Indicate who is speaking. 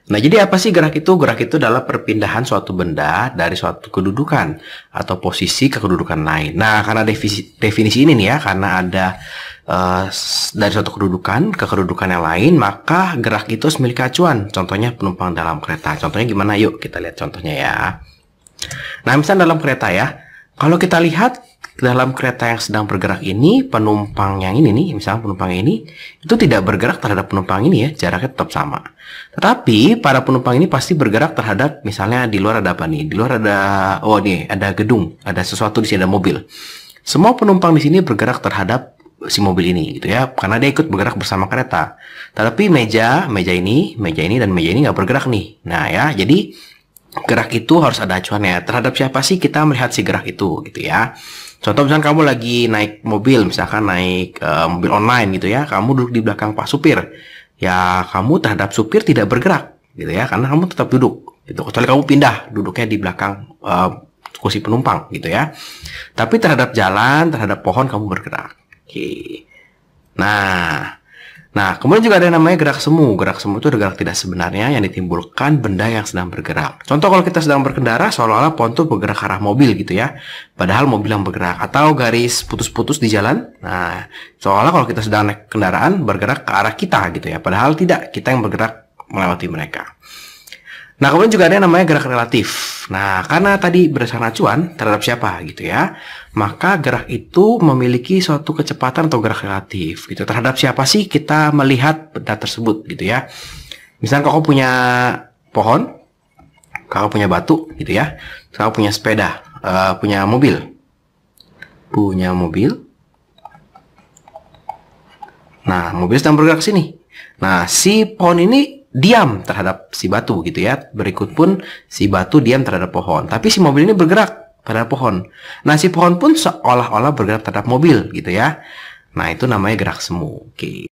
Speaker 1: Nah, jadi apa sih gerak itu? Gerak itu adalah perpindahan suatu benda dari suatu kedudukan atau posisi ke kedudukan lain. Nah, karena definisi ini nih ya, karena ada dari suatu kedudukan ke kedudukan yang lain, maka gerak itu harus memiliki acuan. Contohnya penumpang dalam kereta. Contohnya gimana? Yuk kita lihat contohnya ya. Nah, misalnya dalam kereta ya, kalau kita lihat dalam kereta yang sedang bergerak ini, penumpang yang ini nih, misalnya penumpang ini, itu tidak bergerak terhadap penumpang ini ya, jaraknya tetap sama. Tetapi, para penumpang ini pasti bergerak terhadap, misalnya di luar ada apa nih? Di luar ada, oh nih, ada gedung, ada sesuatu di sini, ada mobil. Semua penumpang di sini bergerak terhadap si mobil ini, gitu ya, karena dia ikut bergerak bersama kereta. Tetapi meja ini, dan meja ini nggak bergerak nih. Nah ya, jadi gerak itu harus ada acuannya. Terhadap siapa sih kita melihat si gerak itu, gitu ya. Contoh misalkan kamu lagi naik mobil, misalkan naik mobil online gitu ya, kamu duduk di belakang pak supir, ya kamu terhadap supir tidak bergerak gitu ya, karena kamu tetap duduk gitu. Kecuali kamu pindah duduknya di belakang kursi penumpang gitu ya. Tapi terhadap jalan, terhadap pohon kamu bergerak. Oke. Nah, kemudian juga ada yang namanya gerak semu. Gerak semu itu adalah gerak tidak sebenarnya yang ditimbulkan benda yang sedang bergerak. Contoh kalau kita sedang berkendara, seolah-olah pohon itu bergerak ke arah mobil gitu ya. Padahal mobil yang bergerak. Atau garis putus-putus di jalan. Nah, seolah kalau kita sedang naik kendaraan, bergerak ke arah kita gitu ya. Padahal tidak, kita yang bergerak melewati mereka. Nah, kemudian juga ada yang namanya gerak relatif. Nah, karena tadi berdasarkan acuan terhadap siapa gitu ya, maka gerak itu memiliki suatu kecepatan atau gerak relatif gitu. Terhadap siapa sih kita melihat benda tersebut gitu ya. Misalnya kalau punya pohon, kalau punya batu gitu ya, kalau punya sepeda, punya mobil. Nah, mobil sedang bergerak ke sini. Nah, si pohon ini diam terhadap si batu gitu ya. Berikut pun si batu diam terhadap pohon. Tapi si mobil ini bergerak terhadap pohon. Nah, si pohon pun seolah-olah bergerak terhadap mobil gitu ya. Nah, itu namanya gerak semu. Oke.